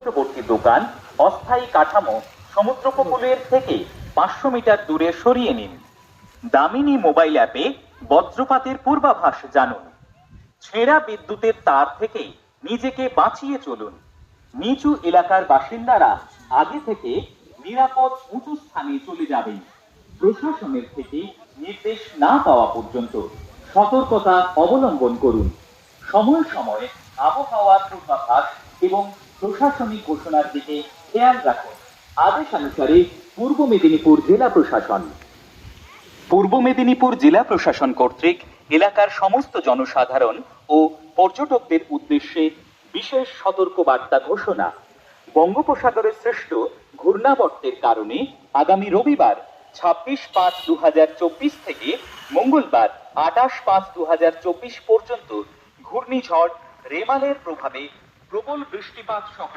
সমুদ্রবর্তী দোকান, অস্থায়ী কাঠামো সমুদ্রোপকূলের থেকে 500 মিটার দূরে সরিয়ে নিন। দামিনী মোবাইল অ্যাপে বজ্রপাতের পূর্বাভাস জানুন। ছেঁড়া বিদ্যুতের তার থেকে নিজেকে বাঁচিয়ে চলুন। নিচু এলাকার বাসিন্দারা আগে থেকে নিরাপদ উঁচু স্থানে চলে যাবেন। প্রশাসনের থেকে নির্দেশ না পাওয়া পর্যন্ত সতর্কতা অবলম্বন করুন। সময় সময়ে আবহাওয়ার পূর্বাভাস এবং প্রশাসনিক ঘোষণার দিকে খেয়াল রাখুন। আদেশানুসারে পূর্ব মেদিনীপুর জেলা প্রশাসন। পূর্ব মেদিনীপুর জেলা প্রশাসন কর্তৃক এলাকার সমস্ত জনসাধারণ ও পর্যটকদের উদ্দেশ্যে বিশেষ সতর্কবার্তা ঘোষণা। বঙ্গোপসাগরে সৃষ্ট ঘূর্ণাবর্তের কারণে আগামী রবিবার 26/5/2024 থেকে মঙ্গলবার 28/5/2024 পর্যন্ত ঘূর্ণিঝড় রেমালের প্রভাবে প্রবল বৃষ্টিপাত সহ